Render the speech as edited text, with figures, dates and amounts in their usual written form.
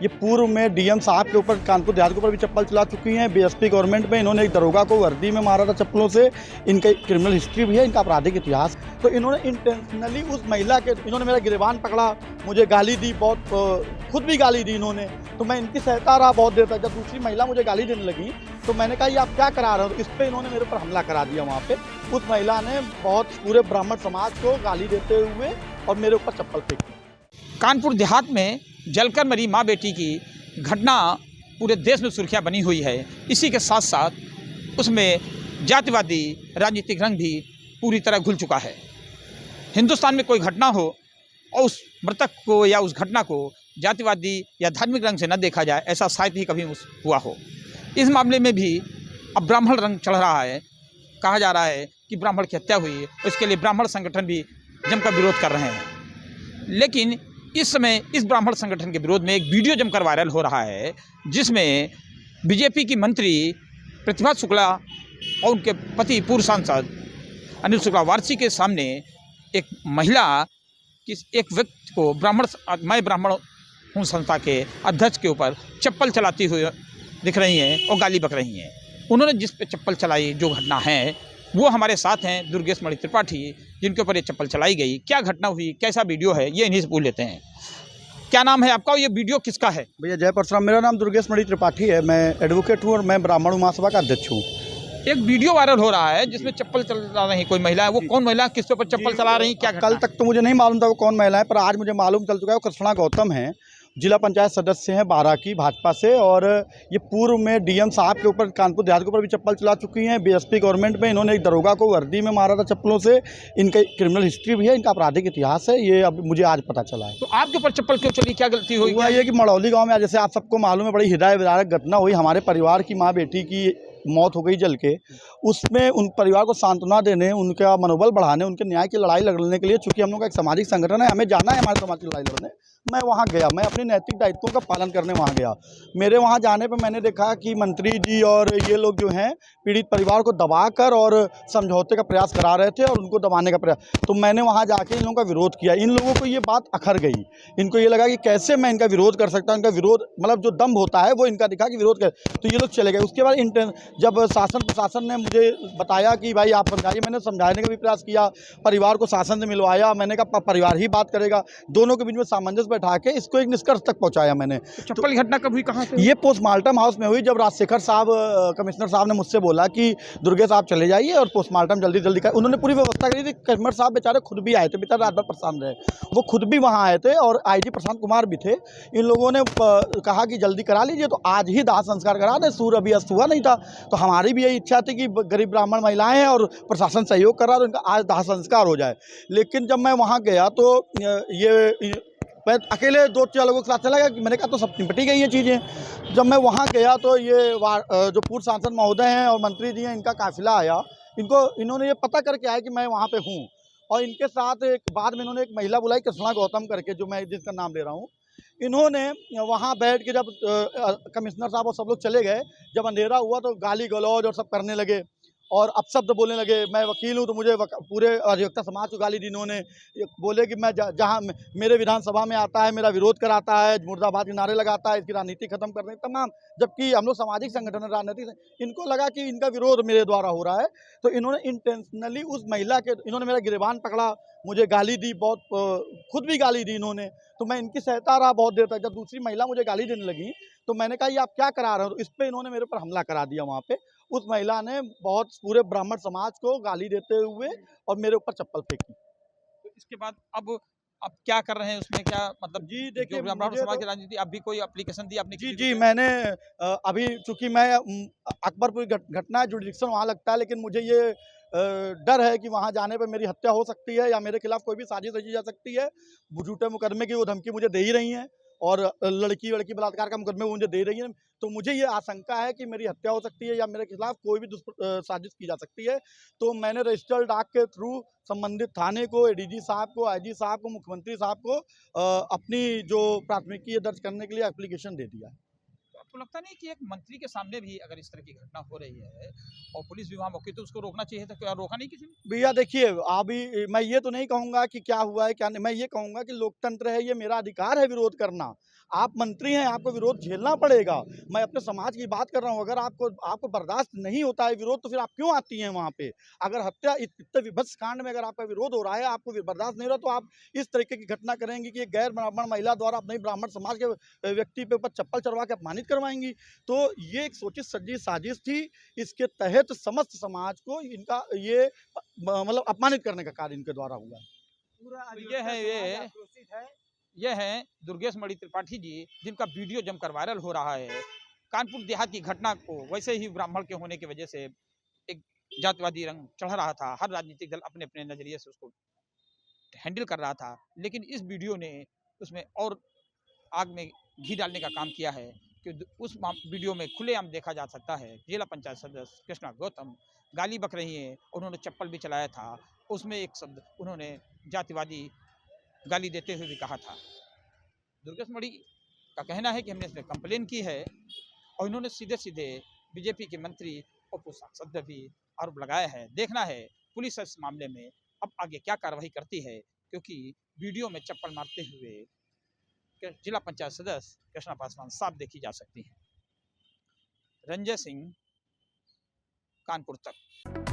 ये पूर्व में डीएम साहब के ऊपर, कानपुर देहात के ऊपर भी चप्पल चला चुकी हैं। बीएसपी गवर्नमेंट में इन्होंने एक दरोगा को वर्दी में मारा था चप्पलों से। इनका क्रिमिनल हिस्ट्री भी है, इनका आपराधिक इतिहास। तो इन्होंने इंटेंशनली उस महिला के, इन्होंने मेरा गिरबान पकड़ा, मुझे गाली दी, बहुत खुद भी गाली दी इन्होंने। तो मैं इनकी सहायता रहा बहुत देर तक। जब दूसरी महिला मुझे गाली देने लगी तो मैंने कहा ये आप क्या करा रहे हो, तो इस पर इन्होंने मेरे ऊपर हमला करा दिया। वहाँ पे उस महिला ने बहुत पूरे ब्राह्मण समाज को गाली देते हुए और मेरे ऊपर चप्पल फेंकी। कानपुर देहात में जलकर मरी माँ बेटी की घटना पूरे देश में सुर्खियाँ बनी हुई है। इसी के साथ साथ उसमें जातिवादी राजनीतिक रंग भी पूरी तरह घुल चुका है। हिंदुस्तान में कोई घटना हो और उस मृतक को या उस घटना को जातिवादी या धार्मिक रंग से न देखा जाए, ऐसा शायद ही कभी हुआ हो। इस मामले में भी अब ब्राह्मण रंग चढ़ रहा है। कहा जा रहा है कि ब्राह्मण की हत्या हुई, इसके लिए ब्राह्मण संगठन भी जमकर विरोध कर रहे हैं। लेकिन इस समय इस ब्राह्मण संगठन के विरोध में एक वीडियो जमकर वायरल हो रहा है, जिसमें बीजेपी की मंत्री प्रतिभा शुक्ला और उनके पति पूर्व सांसद अनिल शुक्ला वारसी के सामने एक महिला एक व्यक्ति को मैं ब्राह्मण हूँ संस्था के अध्यक्ष के ऊपर चप्पल चलाती हुई दिख रही हैं और गाली बक रही हैं। उन्होंने जिस पे चप्पल चलाई, जो घटना है, वो हमारे साथ हैं दुर्गेश मणि त्रिपाठी, जिनके ऊपर ये चप्पल चलाई गई। क्या घटना हुई, कैसा वीडियो है, ये इन्हीं से पूछ लेते हैं। क्या नाम है आपका और ये वीडियो किसका है? भैया जय परशुराम, मेरा नाम दुर्गेश मणि त्रिपाठी है। मैं एडवोकेट हूँ और मैं ब्राह्मण महासभा का अध्यक्ष हूँ। एक वीडियो वायरल हो रहा है जिसमें चप्पल चला रही कोई महिला है। वो कौन महिला, किस पे चप्पल चला रही, क्या कल तक तो मुझे नहीं मालूम था वो कौन महिला है, पर आज मुझे मालूम चल चुका है। वो कृष्णा गौतम है, जिला पंचायत सदस्य हैं बारा की भाजपा से। और ये पूर्व में डीएम साहब के ऊपर, कानपुर देहात के ऊपर भी चप्पल चला चुकी हैं। बीएसपी गवर्नमेंट में इन्होंने एक दरोगा को वर्दी में मारा था चप्पलों से। इनका क्रिमिनल हिस्ट्री भी है, इनका आपराधिक इतिहास है। ये अब मुझे आज पता चला है। तो आपके ऊपर चप्पल क्यों चली, क्या गलती हुई? हुआ ये कि मड़ौली गाँव में, जैसे आप सबको मालूम है, बड़ी हृदय विदारक घटना हुई। हमारे परिवार की माँ बेटी की मौत हो गई जल के। उसमें उन परिवार को सांत्वना देने, उनका मनोबल बढ़ाने, उनके न्याय की लड़ाई लड़ने के लिए, चूंकि हम लोग का एक सामाजिक संगठन है, हमें जाना है हमारे समाज की लड़ाई लड़ने, मैं वहाँ गया। मैं अपने नैतिक दायित्वों का पालन करने वहाँ गया। मेरे वहाँ जाने पर मैंने देखा कि मंत्री जी और ये लोग जो हैं पीड़ित परिवार को दबाकर और समझौते का प्रयास करा रहे थे और उनको दबाने का प्रयास। तो मैंने वहाँ जाके इन लोगों का विरोध किया। इन लोगों को ये बात अखर गई। इनको ये लगा कि कैसे मैं इनका विरोध कर सकता हूँ। इनका विरोध मतलब जो दम्भ होता है वो इनका दिखा कि विरोध कर, तो ये लोग चले गए। उसके बाद जब शासन प्रशासन ने मुझे बताया कि भाई आप समझाइए, मैंने समझाने का भी प्रयास किया, परिवार को शासन से मिलवाया। मैंने कहा परिवार ही बात करेगा, दोनों के बीच में सामंजस्य बैठा के इसको एक निष्कर्ष तक पहुंचाया मैंने। चप्पल की घटना कब हुई, कहाँ से? ये पोस्टमार्टम हाउस में हुई, जब राजशेखर साहब कमिश्नर साहब ने मुझसे बोला कि दुर्गेश आप चले जाइए और पोस्टमार्टम जल्दी जल्दी कर। उन्होंने पूरी व्यवस्था करी थी। कमिश्नर साहब बेचारे खुद भी आए थे, बेचारे रात भर परेशान रहे, वो खुद भी वहाँ आए थे और आईजी प्रशांत कुमार भी थे। इन लोगों ने कहा कि जल्दी करा लीजिए, तो आज ही दाह संस्कार करा दे। सूर्य अभी अस्त हुआ नहीं था, तो हमारी भी यही इच्छा थी कि गरीब ब्राह्मण महिलाएं हैं और प्रशासन सहयोग कर रहा, तो इनका आज दाह संस्कार हो जाए। लेकिन जब मैं वहाँ गया तो ये मैं अकेले 2-4 लोगों के साथ चला गया कि मैंने कहा तो सब निपटी गई हैं चीज़ें। जब मैं वहाँ गया तो ये जो पूर्व सांसद महोदय हैं और मंत्री जी हैं, इनका काफिला आया। इन्होंने ये पता करके आया कि मैं वहाँ पे हूँ, और इनके साथ एक बाद में इन्होंने एक महिला बुलाई, कृष्णा गौतम करके, जो मैं जिसका नाम ले रहा हूँ। इन्होंने वहाँ बैठ के जब कमिश्नर साहब और सब लोग चले गए, जब अंधेरा हुआ तो गाली गलौज और सब करने लगे और अपशब्द बोलने लगे। मैं वकील हूँ तो मुझे पूरे अधिवक्ता समाज को गाली दी इन्होंने। बोले कि मैं जहाँ मेरे विधानसभा में आता है मेरा विरोध कराता है, मुर्दाबाद के नारे लगाता है, इसकी राजनीति खत्म करने तमाम। जबकि हम लोग सामाजिक संगठन राजनीतिक, इनको लगा कि इनका विरोध मेरे द्वारा हो रहा है, तो इन्होंने इंटेंशनली उस महिला के, इन्होंने मेरा गिरबान पकड़ा, मुझे गाली दी, बहुत खुद भी गाली दी इन्होंने। तो मैं इनकी सहायता रहा बहुत देर तक। जब दूसरी महिला मुझे गाली देने लगी तो मैंने कहा ये आप क्या करा रहे हो, तो इस पर इन्होंने मेरे ऊपर हमला करा दिया। वहाँ पे उस महिला ने बहुत पूरे ब्राह्मण समाज को गाली देते हुए और मेरे ऊपर चप्पल फेंकी। तो इसके बाद अब क्या कर रहे हैं, उसमें क्या मतलब? जी देखिए, ब्राह्मण समाज की राजनीति, अब भी कोई एप्लीकेशन दी आपने? जी मैंने अभी चूंकि मैं अकबरपुर घटना जुडिक्शन वहाँ लगता है, लेकिन मुझे ये डर है कि वहाँ जाने पर मेरी हत्या हो सकती है या मेरे खिलाफ कोई भी साजिश रची जा सकती है। झूठे मुकदमे की वो धमकी मुझे दे ही रही हैं और लड़की बलात्कार का मुकदमे मुझे दे रही है। तो मुझे ये आशंका है कि मेरी हत्या हो सकती है या मेरे खिलाफ कोई भी साजिश की जा सकती है। तो मैंने रजिस्टर्ड डाक के थ्रू संबंधित थाने को, एडीजी साहब को, आईजी साहब को, मुख्यमंत्री साहब को अपनी जो प्राथमिकी दर्ज करने के लिए एप्लीकेशन दे दिया है। आपको लगता नहीं कि एक मंत्री के सामने भी अगर इस तरह की घटना हो रही है और पुलिस भी वहाँ मौके, तो उसको रोकना चाहिए था, क्या रोका नहीं किसी ने? भैया देखिए, अभी मैं ये तो नहीं कहूँगा कि क्या हुआ है क्या नहीं, मैं ये कहूँगा कि लोकतंत्र है, ये मेरा अधिकार है विरोध करना। आप मंत्री हैं, आपको विरोध झेलना पड़ेगा। मैं अपने समाज की बात कर रहा हूँ, अगर आपको आपको बर्दाश्त नहीं होता है विरोध, तो फिर आप क्यों आती हैं वहाँ पे? अगर हत्या इतने विभत्स कांड में अगर आपका विरोध हो रहा है, आपको बर्दाश्त नहीं हो रहा, तो आप इस तरीके की घटना करेंगी कि एक गैर ब्राह्मण महिला द्वारा अपने ब्राह्मण समाज के व्यक्ति पे ऊपर चप्पल चढ़वा के अपमानित करवाएंगी। तो ये एक सोची सजी साजिश थी। इसके तहत समस्त समाज को इनका ये मतलब अपमानित करने का कार्य इनके द्वारा हुआ है। तो ये है दुर्गेश मणि त्रिपाठी जी, जिनका वीडियो जमकर वायरल हो रहा है। कानपुर देहात की घटना को वैसे ही ब्राह्मण के होने की वजह से एक जातिवादी रंग चढ़ रहा था, हर राजनीतिक दल अपने अपने नजरिए से उसको हैंडल कर रहा था, लेकिन इस वीडियो ने उसमें और आग में घी डालने का काम किया है कि उस वीडियो में खुलेआम देखा जा सकता है जिला पंचायत सदस्य कृष्णा गौतम गाली बक रही हैं, उन्होंने चप्पल भी चलाया था, उसमें एक शब्द उन्होंने जातिवादी गाली देते हुए भी कहा था। दुर्गेश मणि का कहना है कि हमने इसमें कंप्लेन की है और इन्होंने सीधे सीधे बीजेपी के मंत्री और पूर्व सांसद पर भी आरोप लगाया है। देखना है पुलिस इस मामले में अब आगे क्या कार्रवाई करती है, क्योंकि वीडियो में चप्पल मारते हुए जिला पंचायत सदस्य कृष्णा पासवान साफ देखी जा सकती है। रंजय सिंह, कानपुर तक।